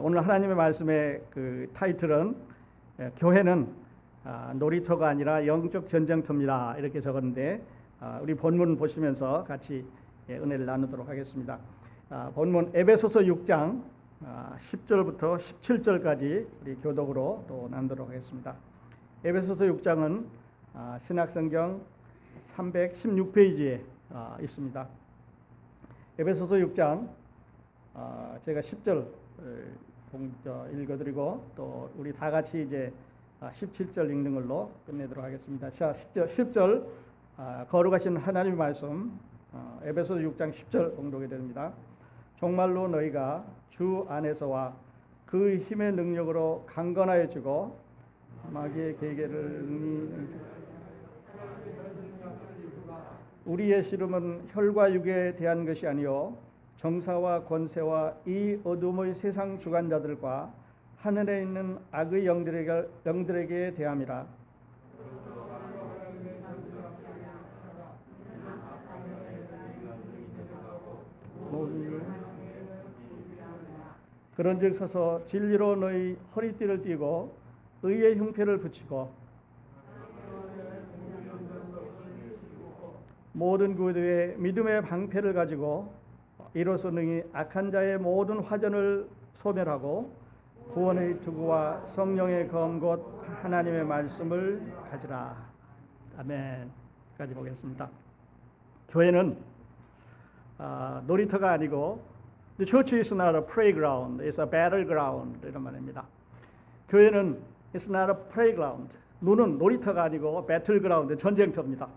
오늘 하나님의 말씀의 그 타이틀은 교회는 놀이터가 아니라 영적 전쟁터입니다. 이렇게 적었는데 우리 본문 보시면서 같이 은혜를 나누도록 하겠습니다. 본문 에베소서 6장 10절부터 17절까지 우리 교독으로 또 나누도록 하겠습니다. 에베소서 6장은 신약성경 316페이지에 있습니다. 에베소서 6장 제가 10절 읽어드리고 또 우리 다 같이 이제 17절 읽는 걸로 끝내도록 하겠습니다. 자, 10절 거룩하신 하나님의 말씀 에베소서 6장 10절 공독이 됩니다. 정말로 너희가 주 안에서와 그 힘의 능력으로 강건하여지고 마귀의 계계를 우리의 씨름은 혈과 육에 대한 것이 아니요 정사와 권세와 이 어둠의 세상 주관자들과 하늘에 있는 악의 영들에게 대함이라. 그런즉 서서 진리로 너희 허리띠를 띠고 의의 흉패를 붙이고 모든 구대에 믿음의 방패를 가지고 이로써 능히 악한 자의 모든 화전을 소멸하고 구원의 투구와 성령의 검 곧 하나님의 말씀을 가지라. 아멘. 까지 보겠습니다. 교회는 놀이터가 아니고 The church is not a playground, it's a battleground 이런 말입니다. 교회는 it's not a playground. 눈은 놀이터가 아니고 battleground, 전쟁터입니다.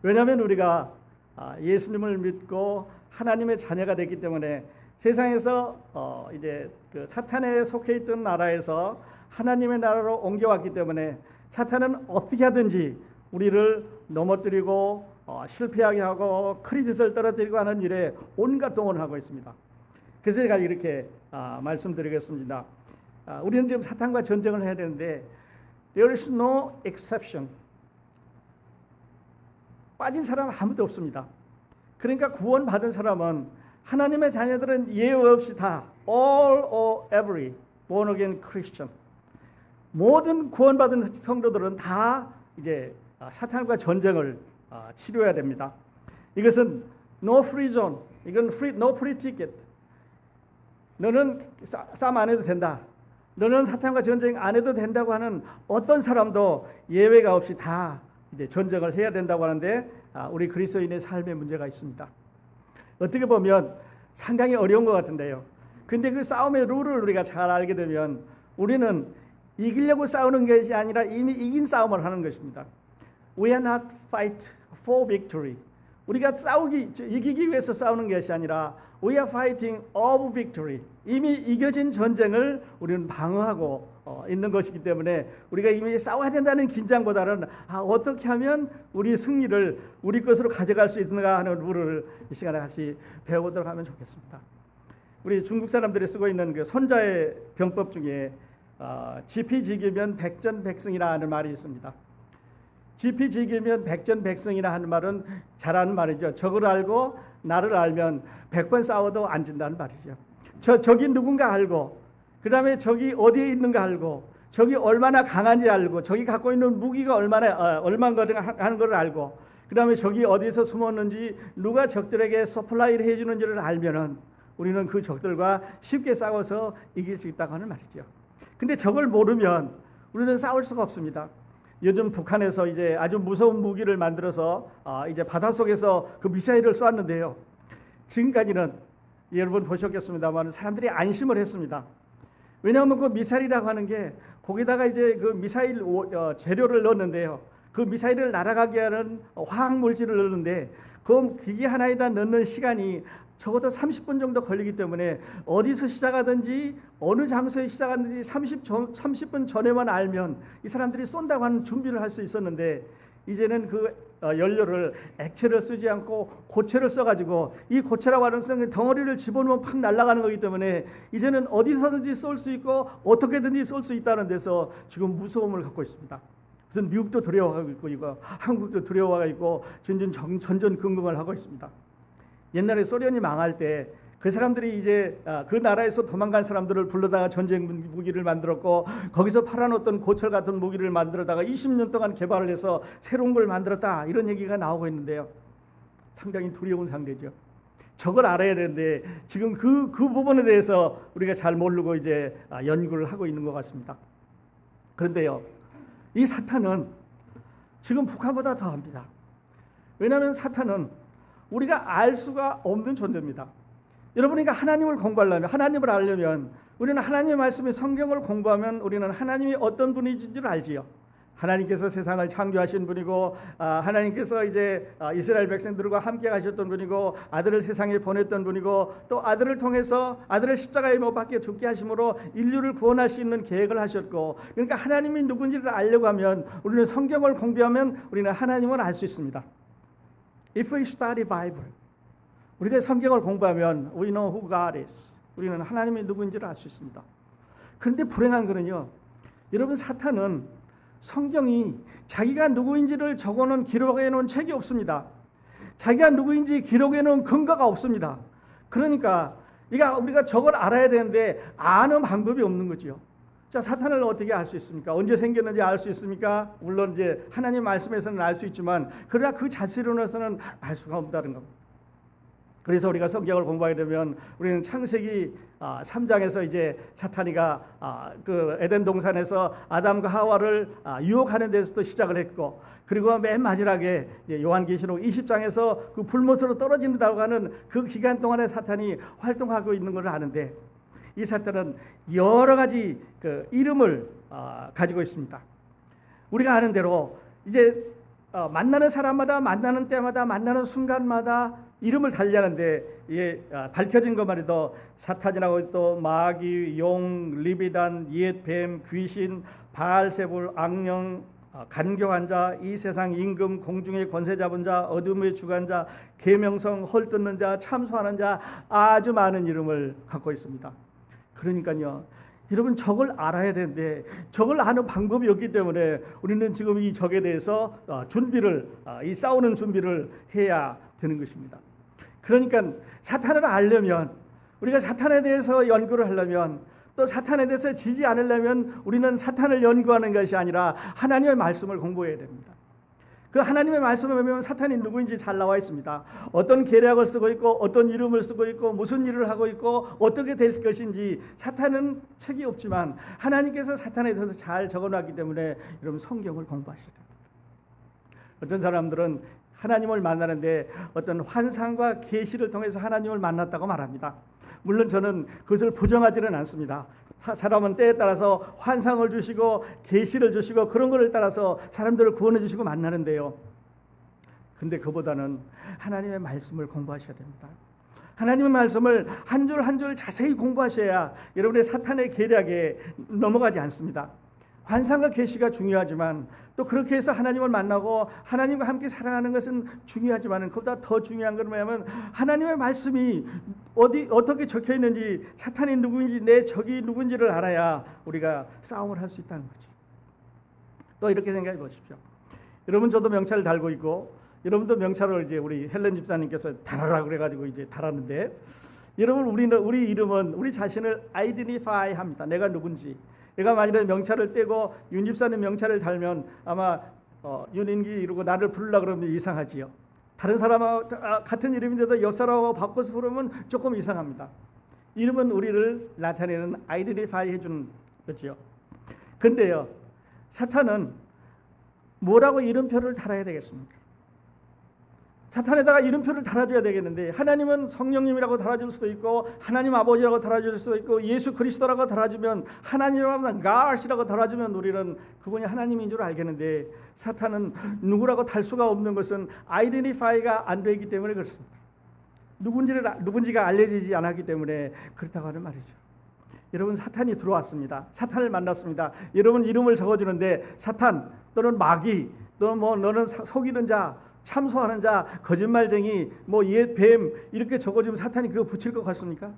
왜냐하면 우리가 예수님을 믿고 하나님의 자녀가 됐기 때문에 세상에서 이제 그 사탄에 속해 있던 나라에서 하나님의 나라로 옮겨왔기 때문에 사탄은 어떻게 하든지 우리를 넘어뜨리고 실패하게 하고 크레딧을 떨어뜨리고 하는 일에 온갖 동원을 하고 있습니다. 그래서 제가 이렇게 말씀드리겠습니다. 우리는 지금 사탄과 전쟁을 해야 되는데 There is no exception. 빠진 사람 아무도 없습니다. 그러니까 구원받은 사람은 하나님의 자녀들은 예외 없이 다 all or every born again Christian 모든 구원받은 성도들은 다 이제 사탄과 전쟁을 치료해야 됩니다. 이것은 no free zone, 이건 no free ticket. 너는 싸움 안 해도 된다. 너는 사탄과 전쟁 안 해도 된다고 하는 어떤 사람도 예외가 없이 다 이제 전쟁을 해야 된다고 하는데 우리 그리스도인의 삶에 문제가 있습니다. 어떻게 보면 상당히 어려운 것 같은데요. 근데 그 싸움의 룰을 우리가 잘 알게 되면 우리는 이기려고 싸우는 것이 아니라 이미 이긴 싸움을 하는 것입니다. We are not fight for victory. 우리가 이기기 위해서 싸우는 것이 아니라 We are fighting of victory. 이미 이겨진 전쟁을 우리는 방어하고 있는 것이기 때문에 우리가 이미 싸워야 된다는 긴장보다는 어떻게 하면 우리 승리를 우리 것으로 가져갈 수 있는가 하는 룰을 이 시간에 같이 배워보도록 하면 좋겠습니다. 우리 중국 사람들이 쓰고 있는 그 손자의 병법 중에 지피지기면 백전백승이라 하는 말이 있습니다. 지피지기면 백전백승이라 하는 말은 잘하는 말이죠. 적을 알고 나를 알면 100번 싸워도 안 진다는 말이죠. 적이 누군가 알고 그 다음에 적이 어디에 있는가 알고 적이 얼마나 강한지 알고 적이 갖고 있는 무기가 얼마거든 하는 걸 알고 그 다음에 적이 어디서 숨었는지 누가 적들에게 서플라이를 해주는지를 알면은 우리는 그 적들과 쉽게 싸워서 이길 수 있다고 하는 말이죠. 근데 적을 모르면 우리는 싸울 수가 없습니다. 요즘 북한에서 이제 아주 무서운 무기를 만들어서 이제 바닷속에서 그 미사일을 쏘았는데요. 지금까지는 여러분 보셨겠습니다만 사람들이 안심을 했습니다. 왜냐하면 그 미사일이라고 하는 게 거기다가 이제 그 미사일 재료를 넣었는데요. 그 미사일을 날아가게 하는 화학 물질을 넣는데 그 기계 하나에다 넣는 시간이 적어도 30분 정도 걸리기 때문에 어디서 시작하든지 어느 장소에 시작하든지 30분 전에만 알면 이 사람들이 쏜다고 하는 준비를 할 수 있었는데 이제는 그 연료를 액체를 쓰지 않고 고체를 써가지고 이 고체라고 하는 덩어리를 집어넣으면 팍 날아가는 거기 때문에 이제는 어디서든지 쏠 수 있고 어떻게든지 쏠 수 있다는 데서 지금 무서움을 갖고 있습니다. 무슨 미국도 두려워하고 있고 이거 한국도 두려워하고 있고 전전긍긍을 하고 있습니다. 옛날에 소련이 망할 때 그 사람들이 이제 그 나라에서 도망간 사람들을 불러다가 전쟁 무기를 만들었고, 거기서 팔아놓던 고철 같은 무기를 만들어다가 20년 동안 개발을 해서 새로운 걸 만들었다, 이런 얘기가 나오고 있는데요. 상당히 두려운 상대죠. 저걸 알아야 되는데 지금 그 부분에 대해서 우리가 잘 모르고 이제 연구를 하고 있는 것 같습니다. 그런데요, 이 사탄은 지금 북한보다 더합니다. 왜냐하면 사탄은 우리가 알 수가 없는 존재입니다. 여러분이 하나님을 공부하려면, 하나님을 알려면, 우리는 하나님의 말씀인 성경을 공부하면 우리는 하나님이 어떤 분이신지를 알지요. 하나님께서 세상을 창조하신 분이고, 하나님께서 이제 이스라엘 백성들과 함께 하셨던 분이고, 아들을 세상에 보냈던 분이고, 또 아들을 통해서 아들을 십자가에 못 박혀 죽게 하심으로 인류를 구원할 수 있는 계획을 하셨고, 그러니까 하나님이 누군지를 알려고 하면, 우리는 성경을 공부하면 우리는 하나님을 알 수 있습니다. If we study Bible, 우리가 성경을 공부하면 we know who God is. 우리는 하나님이 누구인지를 알 수 있습니다. 그런데 불행한 거는요, 여러분, 사탄은 성경이 자기가 누구인지를 적어놓은, 기록해 놓은 책이 없습니다. 자기가 누구인지 기록해 놓은 근거가 없습니다. 그러니까 우리가 저걸 알아야 되는데 아는 방법이 없는 거죠. 자, 사탄을 어떻게 알 수 있습니까? 언제 생겼는지 알 수 있습니까? 물론 이제 하나님 말씀에서는 알 수 있지만, 그러나 그 자체로서는 알 수가 없다는 겁니다. 그래서 우리가 성경을 공부하게 되면 우리는 창세기 3장에서 이제 사탄이가 그 에덴 동산에서 아담과 하와를 유혹하는 데서부터 시작을 했고, 그리고 맨 마지막에 요한계시록 20장에서 그 불못으로 떨어진다고 하는 그 기간 동안에 사탄이 활동하고 있는 것을 아는데, 이 사탄은 여러 가지 그 이름을 가지고 있습니다. 우리가 아는 대로 이제 만나는 사람마다, 만나는 때마다, 만나는 순간마다 이름을 달리하는데, 이게 밝혀진 것만 해도 사탄이라고 또 마귀, 용, 리비단, 옛 뱀, 귀신, 바알세불, 악령, 간교한 자, 이 세상 임금, 공중의 권세 잡은 자, 어둠의 주관 자, 계명성, 헐뜯는 자, 참소하는 자, 아주 많은 이름을 갖고 있습니다. 그러니까요, 여러분, 저걸 알아야 되는데 저걸 아는 방법이 없기 때문에 우리는 지금 이 적에 대해서 이 싸우는 준비를 해야 되는 것입니다. 그러니까 사탄을 알려면, 우리가 사탄에 대해서 연구를 하려면, 또 사탄에 대해서 지지 않으려면 우리는 사탄을 연구하는 것이 아니라 하나님의 말씀을 공부해야 됩니다. 그 하나님의 말씀을 보면 사탄이 누구인지 잘 나와 있습니다. 어떤 계략을 쓰고 있고, 어떤 이름을 쓰고 있고, 무슨 일을 하고 있고, 어떻게 될 것인지 사탄은 책이 없지만 하나님께서 사탄에 대해서 잘 적어놨기 때문에 여러분, 성경을 공부하셔야 됩니다. 어떤 사람들은 하나님을 만나는데 어떤 환상과 계시를 통해서 하나님을 만났다고 말합니다. 물론 저는 그것을 부정하지는 않습니다. 사람은 때에 따라서 환상을 주시고 계시를 주시고 그런 것을 따라서 사람들을 구원해 주시고 만나는데요. 근데 그보다는 하나님의 말씀을 공부하셔야 됩니다. 하나님의 말씀을 한 줄 한 줄 자세히 공부하셔야 여러분의 사탄의 계략에 넘어가지 않습니다. 환상과 계시가 중요하지만, 또 그렇게 해서 하나님을 만나고 하나님과 함께 살아가는 것은 중요하지만, 그보다 더 중요한 건 뭐냐면 하나님의 말씀이 어떻게 적혀 있는지, 사탄이 누구인지, 내 적이 누군지를 알아야 우리가 싸움을 할 수 있다는 거죠. 또 이렇게 생각해 보십시오. 여러분, 저도 명찰을 달고 있고, 여러분도 명찰을 이제 우리 헬렌 집사님께서 달아라 그래가지고 이제 달았는데, 여러분, 우리 이름은 우리 자신을 아이덴티파이 합니다. 내가 누군지. 내가 만일에 명찰을 떼고 윤 집사님 명찰을 달면 아마 윤인기 이러고 나를 부르려고 그러면 이상하지요. 다른 사람하고 같은 이름인데도 옆 사람하고 바꿔서 부르면 조금 이상합니다. 이름은 우리를 나타내는 아이덴티파이 해주는 거죠. 근데요, 사탄은 뭐라고 이름표를 달아야 되겠습니까? 사탄에다가 이름표를 달아줘야 되겠는데, 하나님은 성령님이라고 달아줄 수도 있고, 하나님 아버지라고 달아줄 수도 있고, 예수 그리스도라고 달아주면, 하나님이라고 God이라고 달아주면 우리는 그분이 하나님인 줄 알겠는데, 사탄은 누구라고 달 수가 없는 것은 아이덴티파이가 안 되기 때문에 그렇습니다. 누군지가 알려지지 않았기 때문에 그렇다고 하는 말이죠. 여러분, 사탄이 들어왔습니다. 사탄을 만났습니다. 여러분 이름을 적어주는데 사탄 또는 마귀 또는 너는 속이는 자, 참소하는 자, 거짓말쟁이, 옛 뱀 이렇게 적어주면 사탄이 그거 붙일 것 같습니까?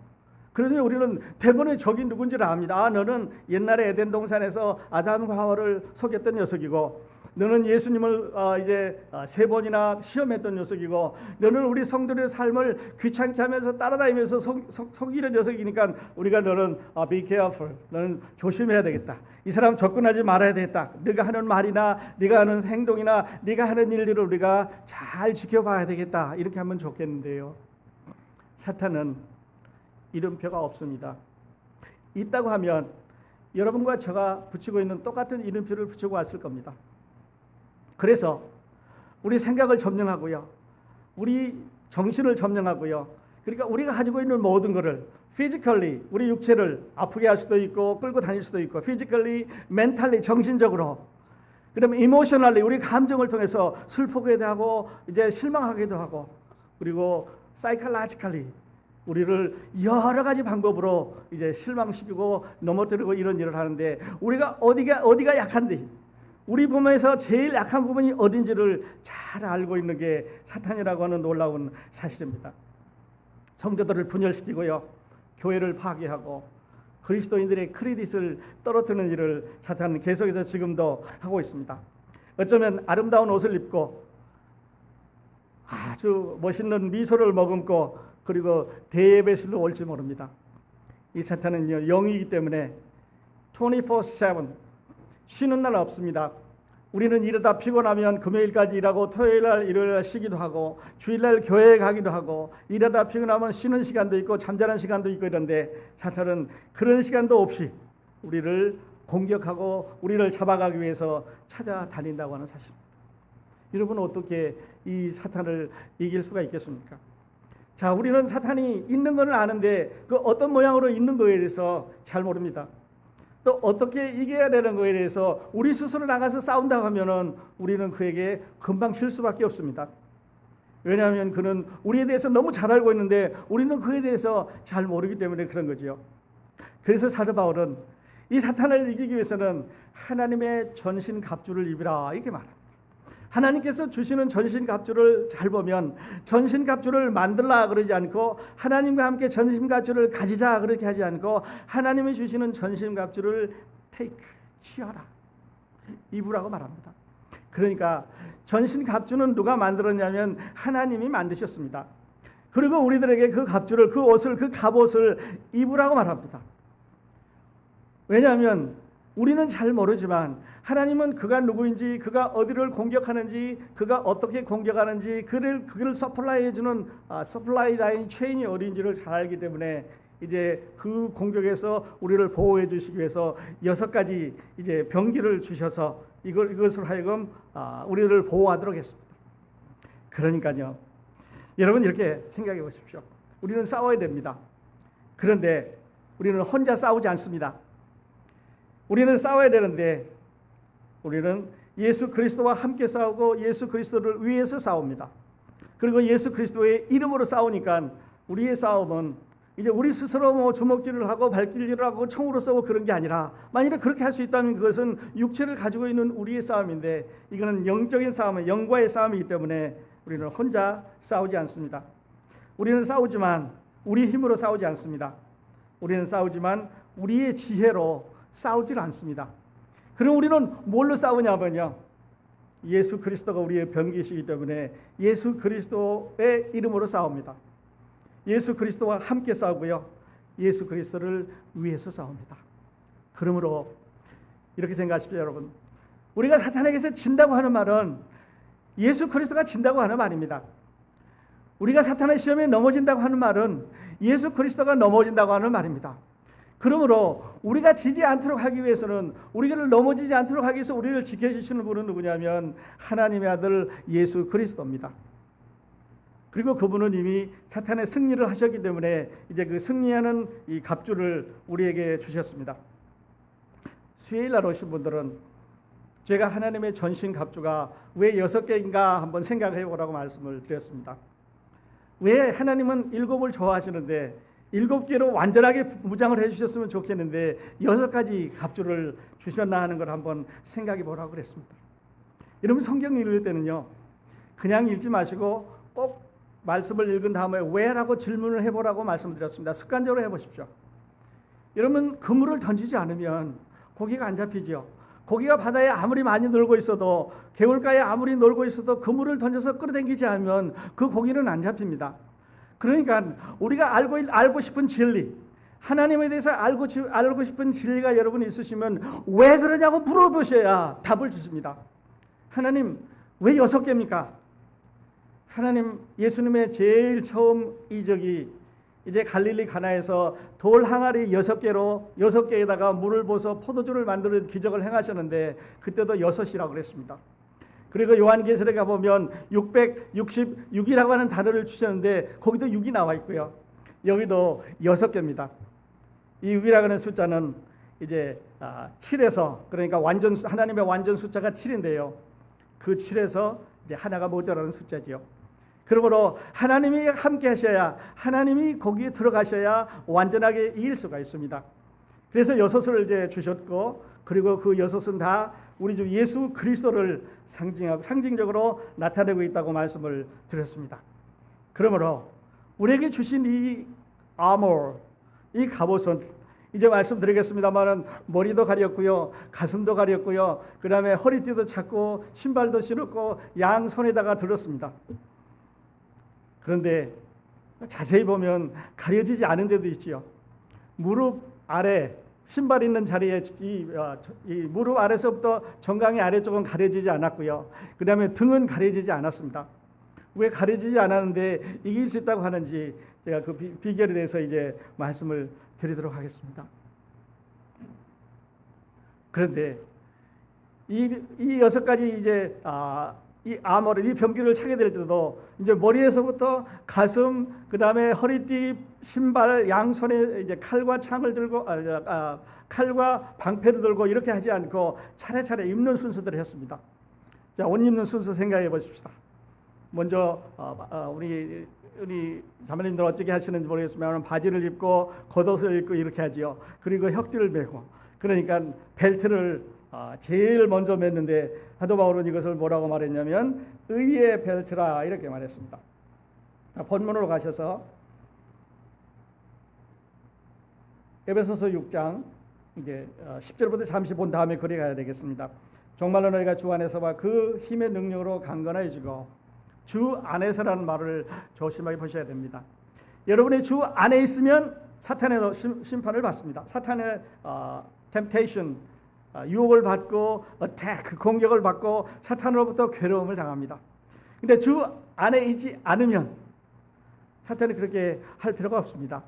그러면 우리는 대번의 적이 누군지를 압니다. 너는 옛날에 에덴 동산에서 아담과 하와를 속였던 녀석이고, 너는 예수님을 이제 3번이나 시험했던 녀석이고, 너는 우리 성도들의 삶을 귀찮게 하면서 따라다니면서 속이는 녀석이니까 우리가 너는 be careful, 너는 조심해야 되겠다. 이 사람 접근하지 말아야 되겠다. 네가 하는 말이나 네가 하는 행동이나 네가 하는 일들을 우리가 잘 지켜봐야 되겠다. 이렇게 하면 좋겠는데요. 사탄은 이름표가 없습니다. 있다고 하면 여러분과 제가 붙이고 있는 똑같은 이름표를 붙이고 왔을 겁니다. 그래서 우리 생각을 점령하고요, 우리 정신을 점령하고요, 그러니까 우리가 가지고 있는 모든 것을 physically, 우리 육체를 아프게 할 수도 있고 끌고 다닐 수도 있고, physically, mentally, 정신적으로, 그다음에 emotionally, 우리 감정을 통해서 슬프기도 하고 이제 실망하기도 하고, 그리고 psychologically, 우리를 여러 가지 방법으로 이제 실망시키고 넘어뜨리고 이런 일을 하는데, 우리가 어디가 약한데, 우리 몸에서 제일 약한 부분이 어딘지를 잘 알고 있는 게 사탄이라고 하는 놀라운 사실입니다. 성도들을 분열시키고요, 교회를 파괴하고 그리스도인들의 크레딧을 떨어뜨리는 일을 사탄은 계속해서 지금도 하고 있습니다. 어쩌면 아름다운 옷을 입고 아주 멋있는 미소를 머금고 그리고 대예배실로 올지 모릅니다. 이 사탄은요, 영이기 때문에 24/7 쉬는 날 없습니다. 우리는 이러다 피곤하면 금요일까지 일하고 토요일날 일요일날 쉬기도 하고 주일날 교회에 가기도 하고, 이러다 피곤하면 쉬는 시간도 있고 잠자는 시간도 있고 이런데, 사탄은 그런 시간도 없이 우리를 공격하고 우리를 잡아가기 위해서 찾아다닌다고 하는 사실입니다. 여러분은 어떻게 이 사탄을 이길 수가 있겠습니까? 자, 우리는 사탄이 있는 건 아는데 그 어떤 모양으로 있는 거에 대해서 잘 모릅니다. 또 어떻게 이겨야 되는 거에 대해서 우리 스스로 나가서 싸운다고 하면은 우리는 그에게 금방 질 수밖에 없습니다. 왜냐하면 그는 우리에 대해서 너무 잘 알고 있는데 우리는 그에 대해서 잘 모르기 때문에 그런 거지요. 그래서 사도 바울은 이 사탄을 이기기 위해서는 하나님의 전신갑주를 입으라 이렇게 말합니다. 하나님께서 주시는 전신갑주를 잘 보면 전신갑주를 만들라 그러지 않고, 하나님과 함께 전신갑주를 가지자 그렇게 하지 않고, 하나님이 주시는 전신갑주를 take, 취하라, 입으라고 말합니다. 그러니까 전신갑주는 누가 만들었냐면 하나님이 만드셨습니다. 그리고 우리들에게 그 갑주를, 그 옷을, 그 갑옷을 입으라고 말합니다. 왜냐하면 우리는 잘 모르지만 하나님은 그가 누구인지, 그가 어디를 공격하는지, 그가 어떻게 공격하는지, 그를 서플라이 해주는 서플라이 라인 체인이 어딘지를 잘 알기 때문에 이제 그 공격에서 우리를 보호해 주시기 위해서 6가지 이제 병기를 주셔서 이것을 하여금 우리를 보호하도록 했습니다. 그러니까요, 여러분 이렇게 생각해 보십시오. 우리는 싸워야 됩니다. 그런데 우리는 혼자 싸우지 않습니다. 우리는 싸워야 되는데 우리는 예수 그리스도와 함께 싸우고 예수 그리스도를 위해서 싸웁니다. 그리고 예수 그리스도의 이름으로 싸우니까 우리의 싸움은 이제 우리 스스로 뭐 주먹질을 하고 발길질을 하고 총으로 쏘고 그런 게 아니라, 만일에 그렇게 할 수 있다면 그것은 육체를 가지고 있는 우리의 싸움인데, 이거는 영적인 싸움은 영과의 싸움이기 때문에 우리는 혼자 싸우지 않습니다. 우리는 싸우지만 우리 힘으로 싸우지 않습니다. 우리는 싸우지만 우리의 지혜로 싸우질 않습니다. 그럼 우리는 뭘로 싸우냐면요, 예수 그리스도가 우리의 병기이시기 때문에 예수 그리스도의 이름으로 싸웁니다. 예수 그리스도와 함께 싸우고요, 예수 그리스도를 위해서 싸웁니다. 그러므로 이렇게 생각하십시오, 여러분. 우리가 사탄에게서 진다고 하는 말은 예수 그리스도가 진다고 하는 말입니다. 우리가 사탄의 시험에 넘어진다고 하는 말은 예수 그리스도가 넘어진다고 하는 말입니다. 그러므로 우리가 지지 않도록 하기 위해서는, 우리를 넘어지지 않도록 하기 위해서 우리를 지켜주시는 분은 누구냐면 하나님의 아들 예수 그리스도입니다. 그리고 그분은 이미 사탄의 승리를 하셨기 때문에 이제 그 승리하는 이 갑주를 우리에게 주셨습니다. 수요일날 오신 분들은 제가 하나님의 전신 갑주가 왜 6개인가 한번 생각해 보라고 말씀을 드렸습니다. 왜 하나님은 7을 좋아하시는데 7개로 완전하게 무장을 해주셨으면 좋겠는데 6가지 갑주를 주셨나 하는 걸 한번 생각해 보라고 그랬습니다. 여러분, 성경 읽을 때는요, 그냥 읽지 마시고 꼭 말씀을 읽은 다음에 왜라고 질문을 해보라고 말씀드렸습니다. 습관적으로 해보십시오. 여러분, 그물을 던지지 않으면 고기가 안 잡히죠. 고기가 바다에 아무리 많이 놀고 있어도, 개울가에 아무리 놀고 있어도 그물을 던져서 끌어당기지 않으면 그 고기는 안 잡힙니다. 그러니까 우리가 알고 싶은 진리, 하나님에 대해서 알고 싶은 진리가 여러분 있으시면 왜 그러냐고 물어보셔야 답을 주십니다. 하나님, 왜 6개입니까? 하나님, 예수님의 제일 처음 이적이 이제 갈릴리 가나에서 돌 항아리 6개에다가 물을 부어서 포도주를 만드는 기적을 행하셨는데, 그때도 6이라고 그랬습니다. 그리고 요한계시록에 가보면 666이라고 하는 단어를 주셨는데 거기도 6이 나와 있고요. 여기도 6개입니다. 이 6이라고 하는 숫자는 이제 7에서, 그러니까 하나님의 완전 숫자가 7인데요. 그 7에서 이제 하나가 모자라는 숫자지요. 그러므로 하나님이 함께 하셔야, 하나님이 거기에 들어가셔야 완전하게 이길 수가 있습니다. 그래서 6을 이제 주셨고, 그리고 그 6은 다 우리 주 예수 그리스도를 상징적으로 나타내고 있다고 말씀을 드렸습니다. 그러므로 우리에게 주신 이 아머, 이 갑옷은 이제 말씀드리겠습니다만은 머리도 가렸고요, 가슴도 가렸고요, 그 다음에 허리띠도 찾고 신발도 신었고 양 손에다가 들었습니다. 그런데 자세히 보면 가려지지 않은 데도 있지요. 무릎 아래, 신발 있는 자리에 이 무릎 아래서부터 정강이 아래쪽은 가려지지 않았고요. 그 다음에 등은 가려지지 않았습니다. 왜 가려지지 않았는데 이길 수 있다고 하는지 제가 그 비결에 대해서 이제 말씀을 드리도록 하겠습니다. 그런데 이 6가지 이제 이 아머를, 이 병기를 차게 될 때도 이제 머리에서부터 가슴, 그 다음에 허리띠, 신발, 양손에 이제 칼과 창을 들고, 칼과 방패를 들고 이렇게 하지 않고 차례차례 입는 순서대로 했습니다. 자, 옷 입는 순서 생각해 보십시다. 먼저 우리 자매님들 어떻게 하시는지 모르겠지만 바지를 입고 겉옷을 입고 이렇게 하지요. 그리고 혁띠를 메고, 그러니까 벨트를 제일 먼저 맸는데 사도 바울은 이것을 뭐라고 말했냐면 의의 벨트라 이렇게 말했습니다. 본문으로 가셔서 에베소서 6장 이제 10절부터 잠시 본 다음에 그리 가야 되겠습니다. 정말로 너희가 주 안에서와 그 힘의 능력으로 강건해지고, 주 안에서라는 말을 조심하게 보셔야 됩니다. 여러분이 주 안에 있으면 사탄의 심판을 받습니다. 사탄의 temptation, 유혹을 받고 attack, 공격을 받고 사탄으로부터 괴로움을 당합니다. 근데 주 안에 있지 않으면 사탄이 그렇게 할 필요가 없습니다.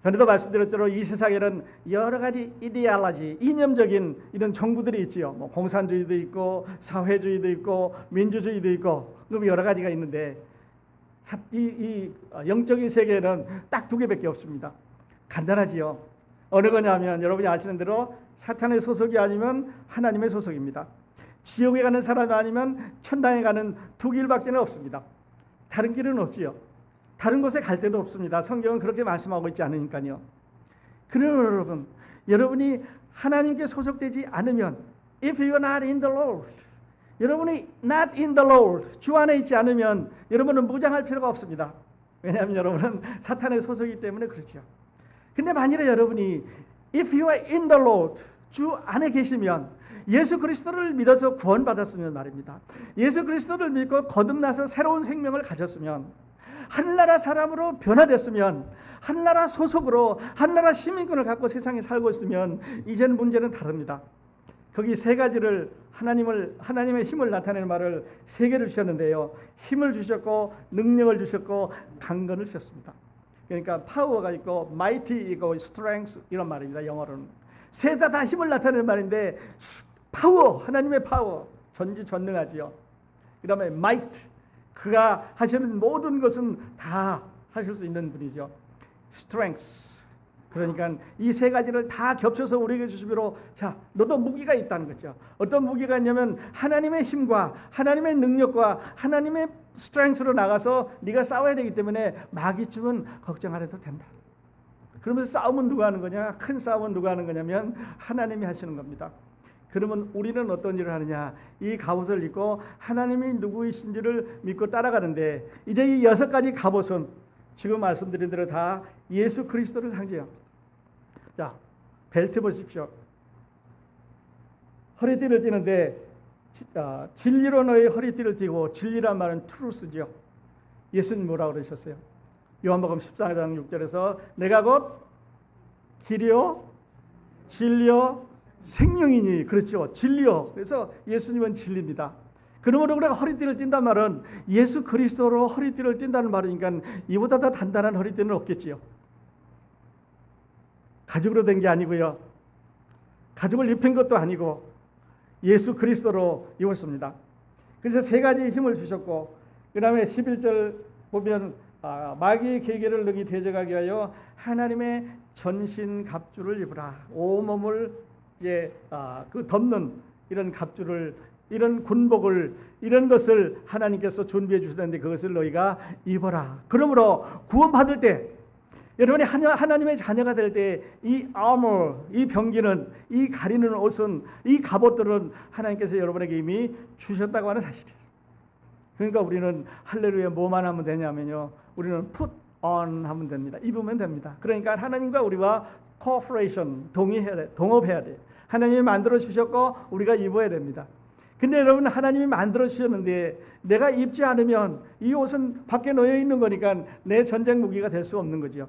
전에도 말씀드렸대로 이 세상에는 여러 가지 이데올로지, 이념적인 이런 정부들이 있지요. 뭐 공산주의도 있고 사회주의도 있고 민주주의도 있고 여러 가지가 있는데 이 영적인 세계에는 딱 2개밖에 없습니다. 간단하지요. 어느 거냐면 여러분이 아시는 대로 사탄의 소속이 아니면 하나님의 소속입니다. 지옥에 가는 사람이 아니면 천당에 가는 2길밖에 없습니다. 다른 길은 없지요. 다른 곳에 갈 데도 없습니다. 성경은 그렇게 말씀하고 있지 않으니까요. 그러나 여러분이 하나님께 소속되지 않으면, if you are not in the Lord, 여러분이 not in the Lord, 주 안에 있지 않으면 여러분은 무장할 필요가 없습니다. 왜냐하면 여러분은 사탄의 소속이기 때문에 그렇죠. 근데 만일에 여러분이 if you are in the Lord, 주 안에 계시면, 예수 그리스도를 믿어서 구원받았으면 말입니다. 예수 그리스도를 믿고 거듭나서 새로운 생명을 가졌으면, 한나라 사람으로 변화됐으면, 한나라 소속으로 한나라 시민권을 갖고 세상에 살고 있으면 이제는 문제는 다릅니다. 거기 3가지를 하나님의 힘을 나타내는 말을 3개를 주셨는데요. 힘을 주셨고 능력을 주셨고 강건을 주셨습니다. 그러니까 파워가 있고 mighty 있고 strength 이런 말입니다. 영어로는 3 다 힘을 나타내는 말인데, 파워, 하나님의 파워, 전지전능하지요. 그 다음에 might, 그가 하시는 모든 것은 다 하실 수 있는 분이죠. strength, 그러니까 이 3가지를 다 겹쳐서 우리에게 주시기로, 자, 너도 무기가 있다는 거죠. 어떤 무기가 있냐면 하나님의 힘과 하나님의 능력과 하나님의 strength로 나가서 네가 싸워야 되기 때문에 마귀쯤은 걱정 안 해도 된다. 그러면서 싸움은 누가 하는 거냐? 큰 싸움은 누가 하는 거냐면 하나님이 하시는 겁니다. 그러면 우리는 어떤 일을 하느냐? 이 갑옷을 입고 하나님이 누구이신지를 믿고 따라가는데, 이제 이 6가지 갑옷은 지금 말씀드린 대로 다 예수 그리스도를 상징합니다. 자, 벨트 보십시오. 허리띠를 띠는데 진리로 너희 허리띠를 띠고, 진리란 말은 truth죠. 예수님 뭐라고 그러셨어요? 요한복음 14장 6절에서 내가 곧 길이요 진리요 생명이니. 그렇죠. 진리요. 그래서 예수님은 진리입니다. 그러므로 우리가 허리띠를 띈단 말은 예수 그리스도로 허리띠를 띈다는 말이니까 이보다 더 단단한 허리띠는 없겠지요. 가죽으로 된 게 아니고요, 가죽을 입힌 것도 아니고 예수 그리스도로 입었습니다. 그래서 세 가지 힘을 주셨고, 그 다음에 11절 보면 마귀의 계계를 능히 대적하게 하여 하나님의 전신 갑주를 입으라. 온몸을 이제 그 덮는 이런 갑주를, 이런 군복을, 이런 것을 하나님께서 준비해 주셨는데 그것을 너희가 입어라. 그러므로 구원받을 때, 여러분이 하나님의 자녀가 될 때 이 armor, 이 병기는, 이 가리는 옷은, 이 갑옷들은 하나님께서 여러분에게 이미 주셨다고 하는 사실이에요. 그러니까 우리는 할렐루야 뭐만 하면 되냐면요, 우리는 put on 하면 됩니다. 입으면 됩니다. 그러니까 하나님과 우리와 cooperation, 동업해야 돼요. 하나님이 만들어 주셨고 우리가 입어야 됩니다. 근데 여러분, 하나님이 만들어 주셨는데 내가 입지 않으면 이 옷은 밖에 놓여 있는 거니까 내 전쟁 무기가 될 수 없는 거죠.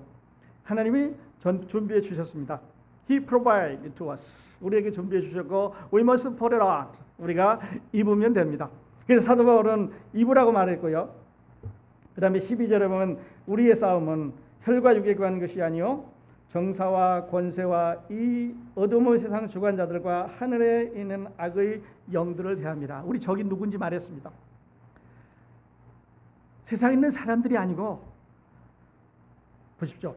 하나님이 준비해 주셨습니다. He provided to us. 우리에게 준비해 주셨고 we must put it on. 우리가 입으면 됩니다. 그래서 사도 바울은 입으라고 말했고요. 그 다음에 12절에 보면 우리의 싸움은 혈과 육에 관한 것이 아니요 정사와 권세와 이 어둠의 세상 주관자들과 하늘에 있는 악의 영들을 대합니다. 우리 적이 누군지 말했습니다. 세상에 있는 사람들이 아니고, 보십시오,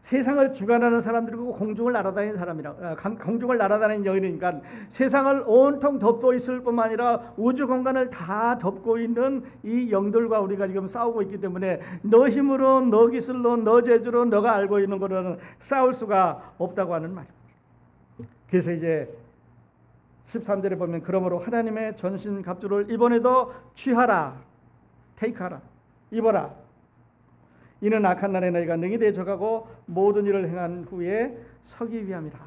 세상을 주관하는 사람들이고 공중을 날아다니는 사람이라, 공중을 날아다니는 영이니까 세상을 온통 덮고 있을 뿐만 아니라 우주 공간을 다 덮고 있는 이 영들과 우리가 지금 싸우고 있기 때문에 너 힘으로, 너 기술로, 너 재주로, 너가 알고 있는 거로는 싸울 수가 없다고 하는 말입니다. 그래서 이제 13절에 보면 그러므로 하나님의 전신 갑주를 이번에도 취하라, 테이크하라, 입어라. 이는 악한 날에 너희가 능히 대적하고 모든 일을 행한 후에 서기 위함이라.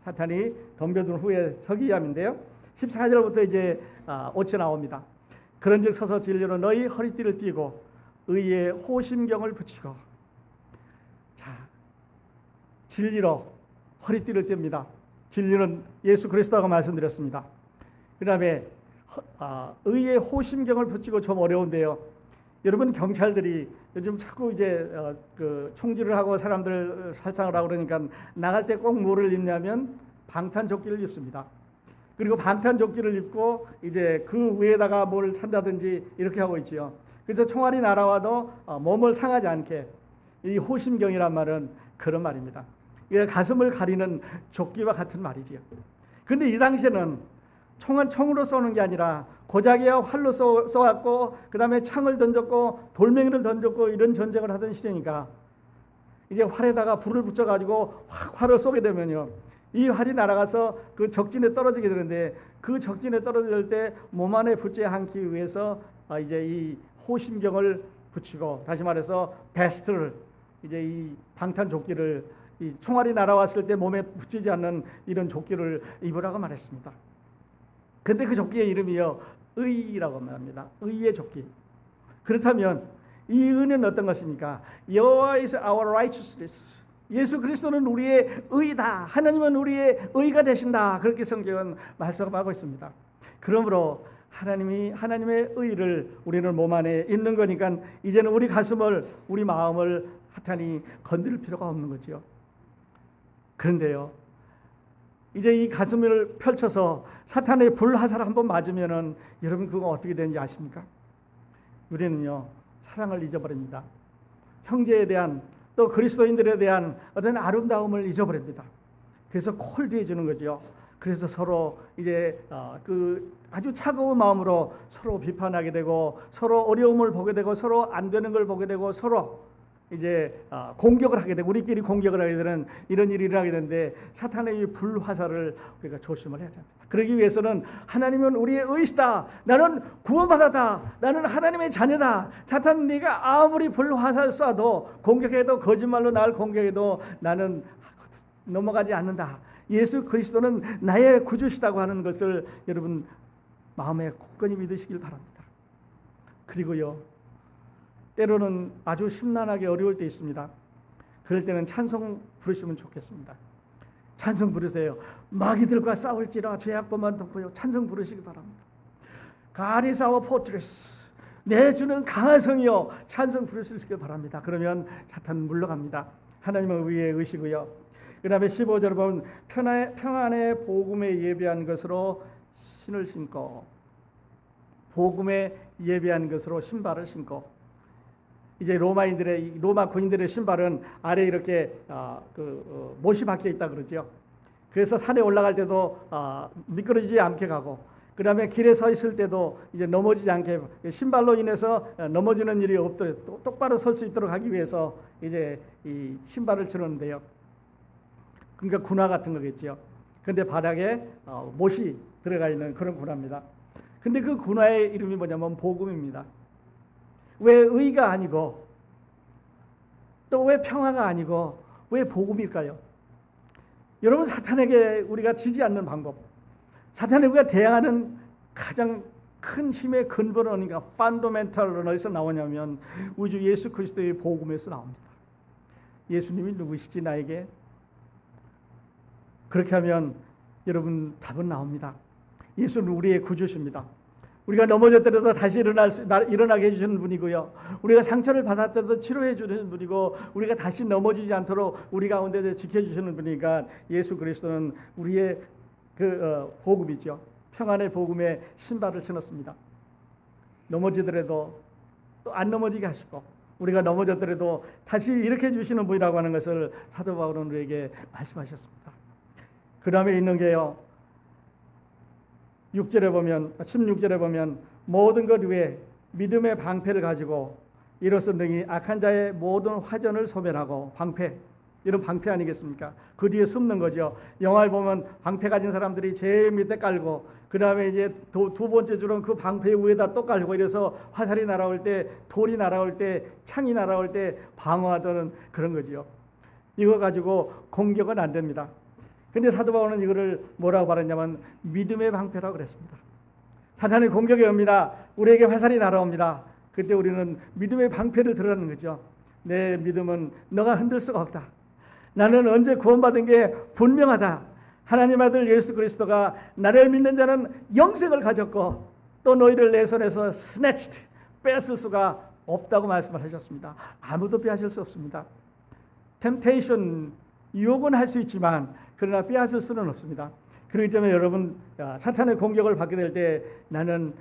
사탄이 덤벼든 후에 서기 위함인데요. 14절부터 이제 옷이 나옵니다. 그런즉 서서 진리로 너희 허리띠를 띠고 의의 호심경을 붙이고. 자, 진리로 허리띠를 띱니다. 진리는 예수 그리스도라고 말씀드렸습니다. 그 다음에 의의 호심경을 붙이고, 좀 어려운데요. 여러분, 경찰들이 요즘 자꾸 이제 그 총질을 하고 사람들 살상을 하고 그러니까 나갈 때 꼭 뭐를 입냐면 방탄조끼를 입습니다. 그리고 방탄조끼를 입고 이제 그 위에다가 뭘 찬다든지 이렇게 하고 있지요. 그래서 총알이 날아와도 몸을 상하지 않게, 이 호심경이란 말은 그런 말입니다. 이게 가슴을 가리는 조끼와 같은 말이지요. 그런데 이 당시에는 총은 총으로 쏘는 게 아니라 고자기와 활로 쏘았고, 그 다음에 창을 던졌고 돌멩이를 던졌고 이런 전쟁을 하던 시대니까 이제 활에다가 불을 붙여가지고 확 활을 쏘게 되면요, 이 활이 날아가서 그 적진에 떨어지게 되는데, 그 적진에 떨어질 때 몸 안에 붙지 않기 위해서 이제 이 호심경을 붙이고, 다시 말해서 베스트를, 이제 이 방탄 조끼를, 이 총알이 날아왔을 때 몸에 붙이지 않는 이런 조끼를 입으라고 말했습니다. 근데 그 조끼의 이름이요, 의라고 말합니다. 의의 조끼. 그렇다면 이 의는 어떤 것입니까? 여호와 is our righteousness. 예수 그리스도는 우리의 의다. 하나님은 우리의 의가 되신다. 그렇게 성경은 말씀하고 있습니다. 그러므로 하나님의 의를 우리는 몸 안에 있는 거니까 이제는 우리 가슴을, 우리 마음을 사탄이 건드릴 필요가 없는 거죠. 그런데요, 이제 이 가슴을 펼쳐서 사탄의 불화살을 한번 맞으면은 여러분 그거 어떻게 되는지 아십니까? 우리는요, 사랑을 잊어버립니다. 형제에 대한, 또 그리스도인들에 대한 어떤 아름다움을 잊어버립니다. 그래서 콜드해지는 거죠. 그래서 서로 이제 그 아주 차가운 마음으로 서로 비판하게 되고, 서로 어려움을 보게 되고, 서로 안 되는 걸 보게 되고, 서로 이제 공격을 하게 되고, 우리끼리 공격을 하게 되는 이런 일이 일어나게 되는데, 사탄의 이 불화살을 우리가 조심을 해야 됩니다. 그러기 위해서는 하나님은 우리의 의시다. 나는 구원받았다. 나는 하나님의 자녀다. 사탄은 네가 아무리 불화살 쏴도, 공격해도, 거짓말로 날 공격해도 나는 넘어가지 않는다. 예수 그리스도는 나의 구주시다고 하는 것을 여러분 마음에 굳건히 믿으시길 바랍니다. 그리고요, 때로는 아주 심란하게 어려울 때 있습니다. 그럴 때는 찬송 부르시면 좋겠습니다. 찬송 부르세요. 마귀들과 싸울지라 죄악범만 덮고요. 찬송 부르시기 바랍니다. God is our fortress. 내 주는 강한 성이요. 찬송 부르시기 바랍니다. 그러면 사탄은 물러갑니다. 하나님은 위에 의시고요. 그 다음에 15절 보면 평안의 복음에 예비한 것으로 신을 신고, 복음에 예비한 것으로 신발을 신고. 이제 로마 군인들의 신발은 아래 이렇게 못이 박혀 있다 그러죠. 그래서 산에 올라갈 때도 미끄러지지 않게 가고, 그 다음에 길에 서 있을 때도 이제 넘어지지 않게 신발로 인해서 넘어지는 일이 없도록 똑바로 설 수 있도록 하기 위해서 이제 이 신발을 치는데요. 그러니까 군화 같은 거겠죠. 그런데 바닥에 못이 들어가 있는 그런 군화입니다. 근데 그 군화의 이름이 뭐냐면 복음입니다. 왜 의가 아니고 또 왜 평화가 아니고 왜 복음일까요? 여러분, 사탄에게 우리가 지지 않는 방법, 사탄에 우리가 대항하는 가장 큰 힘의 근본은 그러니까 펀더멘털은 어디서 나오냐면 우주 예수 그리스도의 복음에서 나옵니다. 예수님이 누구시지 나에게? 그렇게 하면 여러분 답은 나옵니다. 예수는 우리의 구주십니다. 우리가 넘어졌더라도 다시 일어나게 해주시는 분이고요. 우리가 상처를 받았더라도 치료해 주시는 분이고, 우리가 다시 넘어지지 않도록 우리 가운데 지켜주시는 분이니까 예수 그리스도는 우리의 복음이죠. 평안의 복음에 신발을 신었습니다. 넘어지더라도 또 안 넘어지게 하시고, 우리가 넘어졌더라도 다시 일으켜 주시는 분이라고 하는 것을 사도 바울은 우리에게 말씀하셨습니다. 그 다음에 있는 게요, 16절에 보면 모든 것 위에 믿음의 방패를 가지고 이로써 능히 악한 자의 모든 화전을 소멸하고. 방패, 이런 방패 아니겠습니까? 그 뒤에 숨는 거죠. 영화를 보면 방패 가진 사람들이 제일 밑에 깔고, 그 다음에 이제 두 번째 줄은 그 방패 위에다 또 깔고, 이래서 화살이 날아올 때, 돌이 날아올 때, 창이 날아올 때 방어하던 그런 거죠. 이거 가지고 공격은 안 됩니다. 근데 사도 바울은 이거를 뭐라고 말했냐면 믿음의 방패라고 그랬습니다. 사탄의 공격이 옵니다. 우리에게 화살이 날아옵니다. 그때 우리는 믿음의 방패를 들라는 거죠. 내 믿음은 너가 흔들 수가 없다. 나는 언제 구원받은 게 분명하다. 하나님 아들 예수 그리스도가 나를 믿는 자는 영생을 가졌고 또 너희를 내 손에서 snatched, 뺏을 수가 없다고 말씀을 하셨습니다. 아무도 빼앗을 수 없습니다. temptation, 유혹은 할 수 있지만 그러나 빼앗을 수는 없습니다. 그렇기 때문에 여러분, 사탄의 공격을 받게 될 때 나는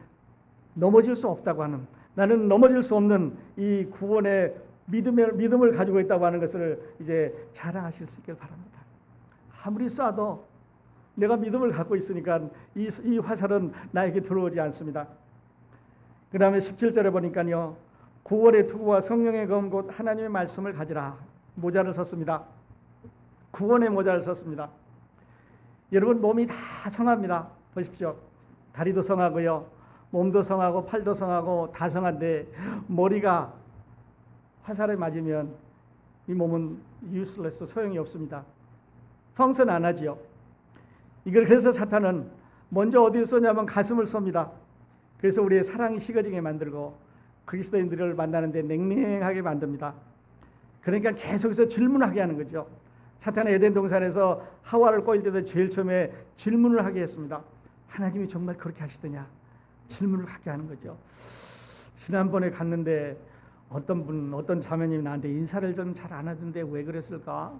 넘어질 수 없다고 하는, 나는 넘어질 수 없는 이 구원의 믿음을 가지고 있다고 하는 것을 이제 자랑하실 수 있길 바랍니다. 아무리 쏴도 내가 믿음을 갖고 있으니까 이 화살은 나에게 들어오지 않습니다. 그 다음에 17절에 보니까요, 구원의 투구와 성령의 검 곧 하나님의 말씀을 가지라. 모자를 썼습니다. 구원의 모자를 썼습니다. 여러분, 몸이 다 성합니다. 보십시오. 다리도 성하고요, 몸도 성하고, 팔도 성하고, 다 성한데 머리가 화살에 맞으면 이 몸은 useless, 소용이 없습니다. 성선 안 하지요. 이걸 그래서 사탄은 먼저 어디를 쏘냐면 가슴을 쏩니다. 그래서 우리의 사랑이 식어지게 만들고 그리스도인들을 만나는데 냉랭하게 만듭니다. 그러니까 계속해서 질문하게 하는 거죠. 사탄은 에덴 동산에서 하와를 꼬일 때도 제일 처음에 질문을 하게 했습니다. 하나님이 정말 그렇게 하시더냐? 질문을 하게 하는 거죠. 지난번에 갔는데 어떤 자매님이 나한테 인사를 좀 잘 안 하던데 왜 그랬을까?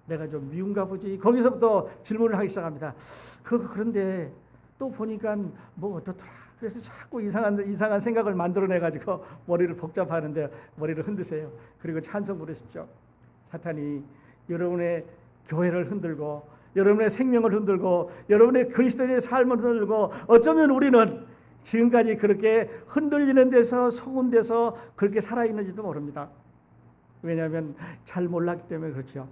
내가 좀 미운가 보지. 거기서부터 질문을 하기 시작합니다. 그런데 또 보니까 뭐 어떻더라. 그래서 자꾸 이상한 생각을 만들어내가지고 머리를 복잡하는데 머리를 흔드세요. 그리고 찬송 부르십시오. 사탄이 여러분의 교회를 흔들고, 여러분의 생명을 흔들고, 여러분의 그리스도인의 삶을 흔들고, 어쩌면 우리는 지금까지 그렇게 흔들리는 데서, 속은 데서 그렇게 살아있는지도 모릅니다. 왜냐하면 잘 몰랐기 때문에 그렇죠.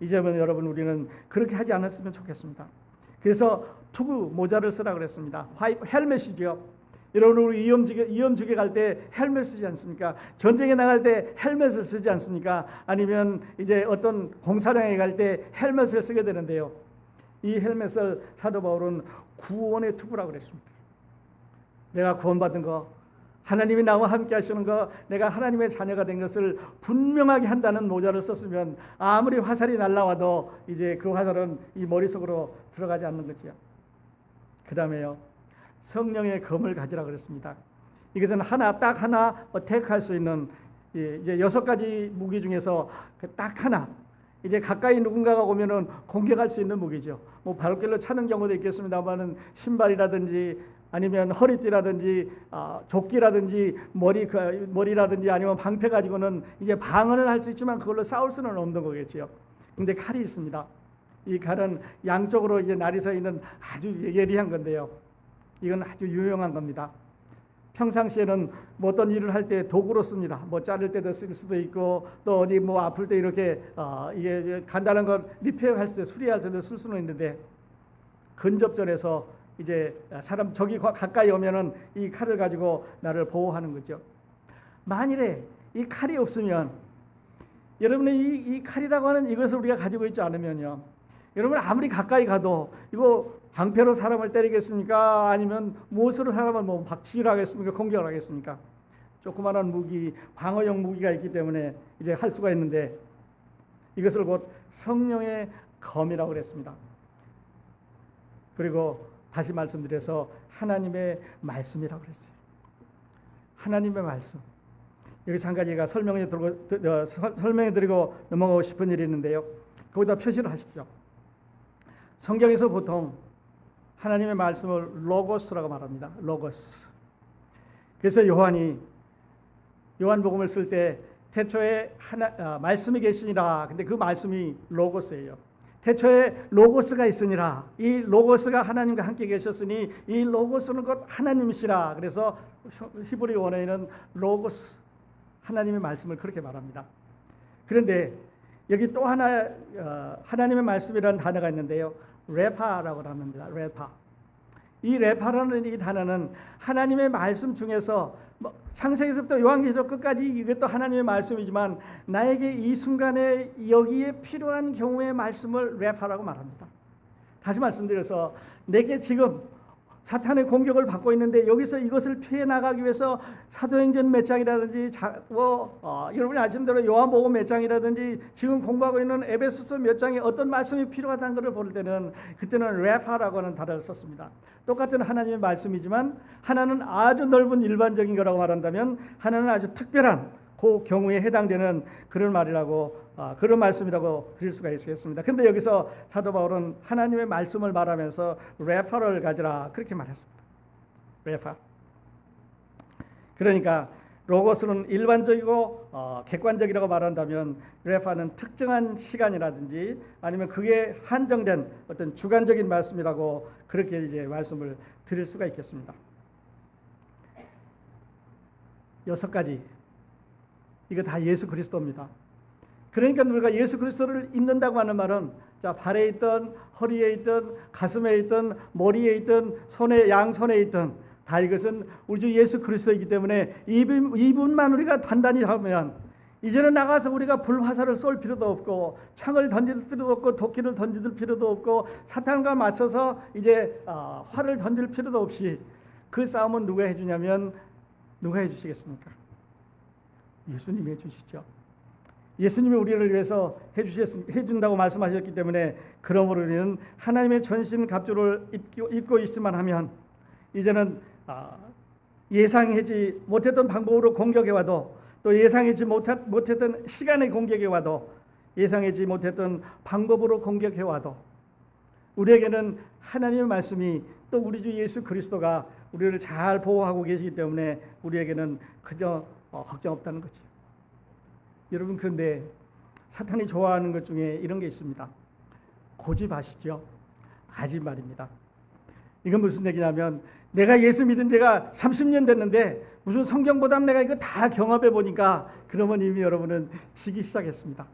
이제는 여러분, 우리는 그렇게 하지 않았으면 좋겠습니다. 그래서 투구 모자를 쓰라고 그랬습니다. 헬멧이죠. 여러분, 우리 위험지게 갈 때 헬멧 쓰지 않습니까? 전쟁에 나갈 때 헬멧을 쓰지 않습니까? 아니면 이제 어떤 공사장에 갈 때 헬멧을 쓰게 되는데요. 이 헬멧을 사도 바울은 구원의 투구라고 그랬습니다. 내가 구원받은 거, 하나님이 나와 함께 하시는 거, 내가 하나님의 자녀가 된 것을 분명하게 한다는 모자를 썼으면 아무리 화살이 날라와도 이제 그 화살은 이 머릿속으로 들어가지 않는 거죠. 그 다음에요, 성령의 검을 가지라 그랬습니다. 이것은 딱 하나 어택할 수 있는 이제 6가지 무기 중에서 딱 하나, 이제 가까이 누군가가 오면은 공격할 수 있는 무기죠. 뭐 발길로 차는 경우도 있겠습니다만은 신발이라든지 아니면 허리띠라든지 조끼라든지 머리라든지 아니면 방패 가지고는 이제 방어를 할 수 있지만 그걸로 싸울 수는 없는 거겠죠. 근데 칼이 있습니다. 이 칼은 양쪽으로 이제 날이 서 있는 아주 예리한 건데요. 이건 아주 유용한 겁니다. 평상시에는 뭐 어떤 일을 할 때 도구로 씁니다. 뭐 자를 때도 쓸 수도 있고 또 어디 뭐 아플 때 이렇게 이게 간단한 걸 리페어할 때 수리할 때도 쓸 수는 있는데, 근접전에서 이제 사람 적이 가까이 오면은 이 칼을 가지고 나를 보호하는 거죠. 만일에 이 칼이 없으면, 여러분의 이 칼이라고 하는 이것을 우리가 가지고 있지 않으면요, 여러분 아무리 가까이 가도 이거 방패로 사람을 때리겠습니까? 아니면 무엇으로 사람을 뭐 박치기를 하겠습니까? 공격을 하겠습니까? 조그마한 무기, 방어용 무기가 있기 때문에 이제 할 수가 있는데, 이것을 곧 성령의 검이라고 그랬습니다. 그리고 다시 말씀드려서 하나님의 말씀이라고 그랬어요. 하나님의 말씀. 여기서 한 가지가 설명해 드리고 넘어가고 싶은 일이 있는데요. 거기다 표시를 하십시오. 성경에서 보통 하나님의 말씀을 로고스라고 말합니다. 로고스. 그래서 요한복음을 쓸 때 태초에 말씀이 계시니라. 근데 그 말씀이 로고스예요. 태초에 로고스가 있으니라. 이 로고스가 하나님과 함께 계셨으니 이 로고스는 곧 하나님이시라. 그래서 히브리 원어에는 로고스, 하나님의 말씀을 그렇게 말합니다. 그런데 여기 또 하나 하나님의 말씀이라는 단어가 있는데요. 레파라고 합니다. 레파. 이 레파라는 이 단어는 하나님의 말씀 중에서 창세기서부터 요한계시록 끝까지 이것도 하나님의 말씀이지만 나에게 이 순간에 여기에 필요한 경우의 말씀을 레파라고 말합니다. 다시 말씀드려서 내게 지금 사탄의 공격을 받고 있는데 여기서 이것을 피해 나가기 위해서 사도행전 몇 장이라든지 여러분이 아시는 대로 요한복음 몇 장이라든지 지금 공부하고 있는 에베소서 몇 장에 어떤 말씀이 필요하다는 것을 볼 때는 그때는 레파라고 하는 단어를 썼습니다. 똑같은 하나님의 말씀이지만 하나는 아주 넓은 일반적인 거라고 말한다면 하나는 아주 특별한 그 경우에 해당되는 그런 말이라고 그런 말씀이라고 드릴 수가 있겠습니다. 그런데 여기서 사도 바울은 하나님의 말씀을 말하면서 레파를 가지라 그렇게 말했습니다. 레파. 그러니까 로고스는 일반적이고 객관적이라고 말한다면 레파는 특정한 시간이라든지 아니면 그게 한정된 어떤 주관적인 말씀이라고 그렇게 이제 말씀을 드릴 수가 있겠습니다. 6가지. 이거 다 예수 그리스도입니다. 그러니까 우리가 예수 그리스도를 입는다고 하는 말은 발에 있든 허리에 있든 가슴에 있든 머리에 있든 양손에 있든 다 이것은 우리 주 예수 그리스도이기 때문에 이분만 우리가 단단히 하면 이제는 나가서 우리가 불화살을 쏠 필요도 없고 창을 던질 필요도 없고 도끼를 던질 필요도 없고 사탄과 맞서서 이제 활을 던질 필요도 없이 그 싸움은 누가 해주냐면 누가 해주시겠습니까? 예수님이 해주시죠. 예수님이 우리를 위해서 해준다고 말씀하셨기 때문에 그러므로 우리는 하나님의 전신 갑주를 입고 있으만 하면 이제는 예상하지 못했던 방법으로 공격해 와도 또 예상하지 못했던 시간의 공격에 와도 예상하지 못했던 방법으로 공격해 와도 우리에게는 하나님의 말씀이 또 우리 주 예수 그리스도가 우리를 잘 보호하고 계시기 때문에 우리에게는 그저 걱정 없다는 거죠. 여러분, 그런데 사탄이 좋아하는 것 중에 이런 게 있습니다. 고집 아시죠? 아집 말입니다. 이건 무슨 얘기냐면 내가 예수 믿은 지가 30년 됐는데 무슨 성경보다는 내가 이거 다 경험해 보니까 그러면 이미 여러분은 지기 시작했습니다.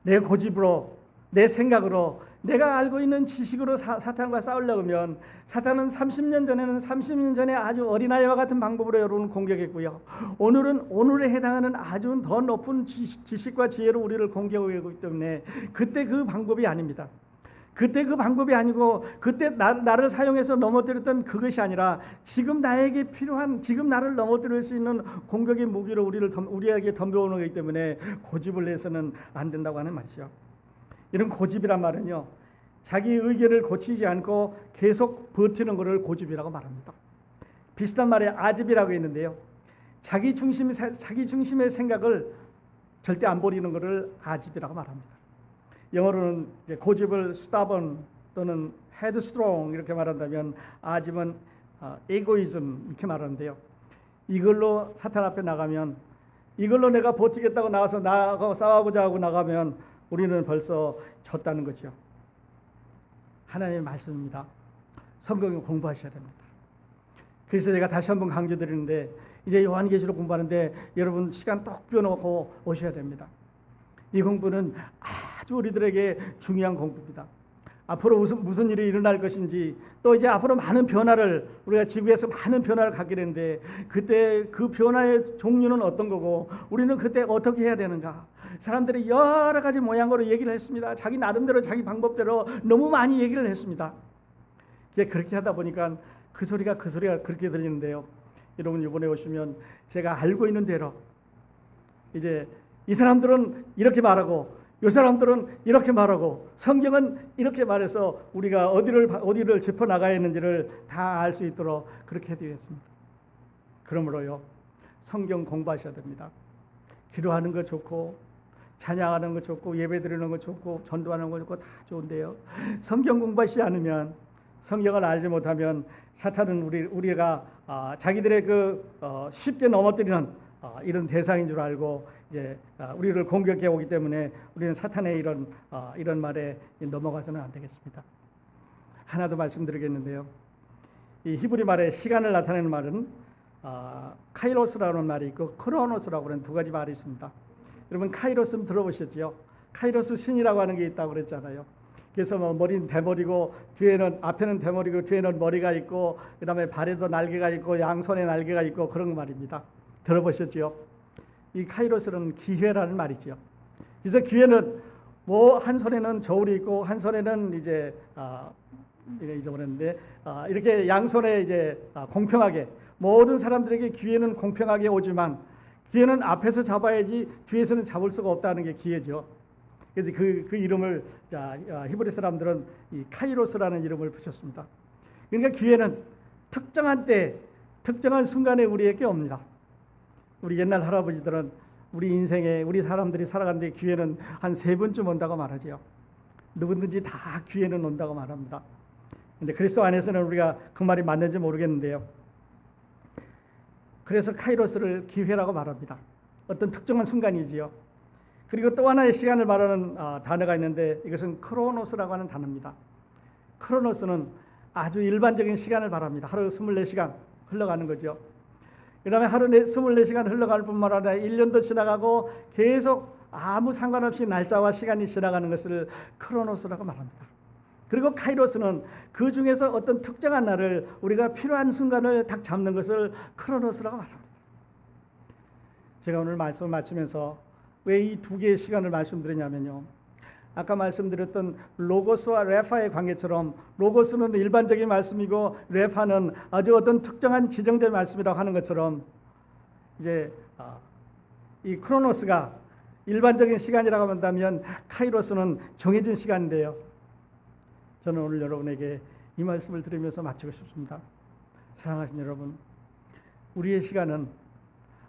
내 고집으로 내 생각으로 내가 알고 있는 지식으로 사탄과 싸우려고 하면 사탄은 30년 전에 아주 어린아이와 같은 방법으로 여러분을 공격했고요. 오늘은 오늘에 해당하는 아주 더 높은 지식과 지혜로 우리를 공격하고 있기 때문에 그때 그 방법이 아닙니다. 그때 그 방법이 아니고 그때 나를 사용해서 넘어뜨렸던 그것이 아니라 지금 나에게 필요한, 지금 나를 넘어뜨릴 수 있는 공격의 무기로 우리에게 덤벼오는 거기 때문에 고집을 내서는 안 된다고 하는 말이죠. 이런 고집이란 말은요, 자기 의견을 고치지 않고 계속 버티는 것을 고집이라고 말합니다. 비슷한 말에 아집이라고 있는데요, 자기 중심의 생각을 절대 안 버리는 것을 아집이라고 말합니다. 영어로는 고집을 stubborn 또는 headstrong 이렇게 말한다면, 아집은 egoism 이렇게 말하는데요, 이걸로 사탄 앞에 나가면, 이걸로 내가 버티겠다고 나가서 나하고 싸워보자 하고 나가면 우리는 벌써 졌다는 거죠. 하나님의 말씀입니다. 성경을 공부하셔야 됩니다. 그래서 제가 다시 한번 강조드리는데, 이제 요한계시록 공부하는데 여러분 시간 딱 비워놓고 오셔야 됩니다. 이 공부는 아주 우리들에게 중요한 공부입니다. 앞으로 무슨 일이 일어날 것인지, 또 이제 앞으로 많은 변화를, 우리가 지구에서 많은 변화를 갖게 되는데 그때 그 변화의 종류는 어떤 거고 우리는 그때 어떻게 해야 되는가. 사람들이 여러 가지 모양으로 얘기를 했습니다. 자기 나름대로 자기 방법대로 너무 많이 얘기를 했습니다. 그렇게 하다 보니까 그 소리가 그렇게 들리는데요, 여러분 이번에 오시면 제가 알고 있는 대로, 이제 이 사람들은 이렇게 말하고 이 사람들은 이렇게 말하고 성경은 이렇게 말해서 우리가 어디를 짚어 나가야 했는지를 다 알 수 있도록 그렇게 해드리겠습니다. 그러므로요, 성경 공부하셔야 됩니다. 기도하는 거 좋고, 찬양하는 거 좋고, 예배드리는 거 좋고, 전도하는 거 좋고 다 좋은데요, 성경 공부하시지 않으면, 성경을 알지 못하면 사탄은 우리가 자기들의 쉽게 넘어뜨리는 이런 대상인 줄 알고 이제 우리를 공격해 오기 때문에 우리는 사탄의 이런 말에 넘어가서는 안 되겠습니다. 하나 더 말씀드리겠는데요, 이 히브리 말에 시간을 나타내는 말은 카이로스라는 말이 있고 크로노스라고 하는 두 가지 말이 있습니다. 여러분 카이로스는 들어보셨죠? 카이로스 신이라고 하는 게 있다고 그랬잖아요. 그래서 머리는 대머리고 앞에는 대머리고 뒤에는 머리가 있고 그다음에 발에도 날개가 있고 양손에 날개가 있고 그런 말입니다. 들어보셨죠? 이 카이로스는 기회라는 말이죠. 그래서 기회는 한 손에는 저울이 있고 한 손에는 이제 잊어버렸는데 이렇게 양손에 이제 공평하게, 모든 사람들에게 기회는 공평하게 오지만 기회는 앞에서 잡아야지 뒤에서는 잡을 수가 없다는 게 기회죠. 그래서 그 이름을 히브리 사람들은 이 카이로스라는 이름을 붙였습니다. 그러니까 기회는 특정한 때, 특정한 순간에 우리에게 옵니다. 우리 옛날 할아버지들은 우리 인생에, 우리 사람들이 살아가는데 기회는 한 3번쯤 온다고 말하죠. 누구든지 다 기회는 온다고 말합니다. 근데 그리스도 안에서는 우리가 그 말이 맞는지 모르겠는데요, 그래서 카이로스를 기회라고 말합니다. 어떤 특정한 순간이지요. 그리고 또 하나의 시간을 말하는 단어가 있는데 이것은 크로노스라고 하는 단어입니다. 크로노스는 아주 일반적인 시간을 말합니다. 하루 24시간 흘러가는 거죠. 그 다음에 하루 24시간 흘러갈 뿐만 아니라 1년도 지나가고 계속 아무 상관없이 날짜와 시간이 지나가는 것을 크로노스라고 말합니다. 그리고 카이로스는 그 중에서 어떤 특정한 날을, 우리가 필요한 순간을 딱 잡는 것을 크로노스라고 말합니다. 제가 오늘 말씀을 마치면서 왜 이 두 개의 시간을 말씀드리냐면요, 아까 말씀드렸던 로고스와 레파의 관계처럼 로고스는 일반적인 말씀이고 레파는 아주 어떤 특정한 지정된 말씀이라고 하는 것처럼 이제 이 크로노스가 일반적인 시간이라고 한다면 카이로스는 정해진 시간인데요, 저는 오늘 여러분에게 이 말씀을 드리면서 마치고 싶습니다. 사랑하신 여러분, 우리의 시간은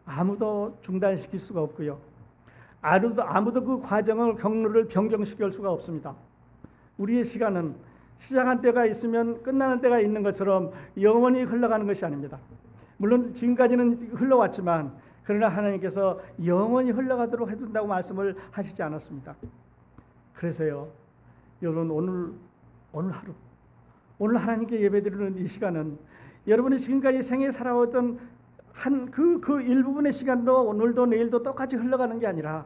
아무도 중단시킬 수가 없고요, 아무도 그 경로를 변경시킬 수가 없습니다. 우리의 시간은 시작한 때가 있으면 끝나는 때가 있는 것처럼 영원히 흘러가는 것이 아닙니다. 물론 지금까지는 흘러왔지만 그러나 하나님께서 영원히 흘러가도록 해둔다고 말씀을 하시지 않았습니다. 그래서요, 여러분 오늘 하루, 오늘 하나님께 예배드리는 이 시간은 여러분이 지금까지 생애 살아왔던 그 일부분의 시간도 오늘도 내일도 똑같이 흘러가는 게 아니라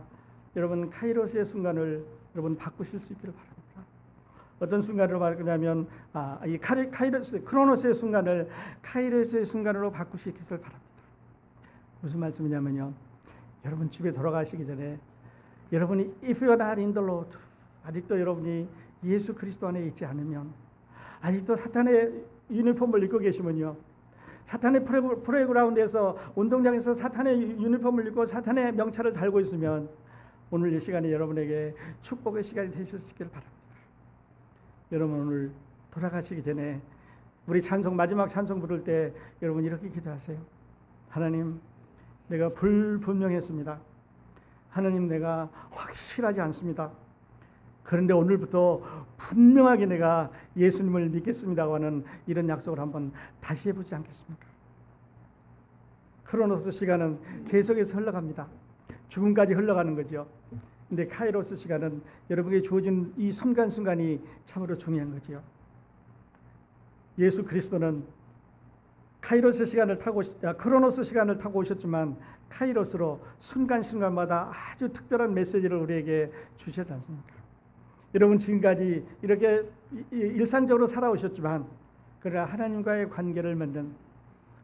여러분 카이로스의 순간을 여러분 바꾸실 수 있기를 바랍니다. 어떤 순간으로 바꾸냐면 이 크로노스의 순간을 카이로스의 순간으로 바꾸시기를 바랍니다. 무슨 말씀이냐면요, 여러분 집에 돌아가시기 전에 여러분이 if you are not in the Lord, 아직도 여러분이 예수 그리스도 안에 있지 않으면, 아직도 사탄의 유니폼을 입고 계시면요, 사탄의 프레그라운드에서, 운동장에서 사탄의 유니폼을 입고 사탄의 명찰을 달고 있으면 오늘 이 시간이 여러분에게 축복의 시간이 되실 수 있기를 바랍니다. 여러분 오늘 돌아가시기 전에 우리 찬송, 마지막 찬송 부를 때 여러분 이렇게 기도하세요. 하나님, 내가 불분명했습니다. 하나님, 내가 확실하지 않습니다. 그런데 오늘부터 분명하게 내가 예수님을 믿겠습니다고 하는 이런 약속을 한번 다시 해보지 않겠습니까? 크로노스 시간은 계속해서 흘러갑니다. 죽음까지 흘러가는 거죠. 근데 카이로스 시간은 여러분에게 주어진 이 순간순간이 참으로 중요한 거죠. 예수 그리스도는 크로노스 시간을 타고 오셨지만 카이로스로 순간순간마다 아주 특별한 메시지를 우리에게 주셨지 않습니까? 여러분 지금까지 이렇게 일상적으로 살아오셨지만, 그러나 하나님과의 관계를 맺는,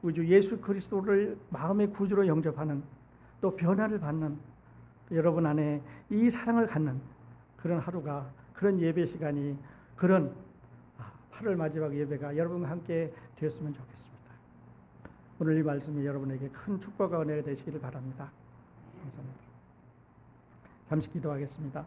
우주 예수 그리스도를 마음의 구주로 영접하는, 또 변화를 받는, 여러분 안에 이 사랑을 갖는 그런 하루가, 그런 예배 시간이, 그런 8월 마지막 예배가 여러분과 함께 되었으면 좋겠습니다. 오늘 이 말씀이 여러분에게 큰 축복과 은혜가 되시기를 바랍니다. 감사합니다. 잠시 기도하겠습니다.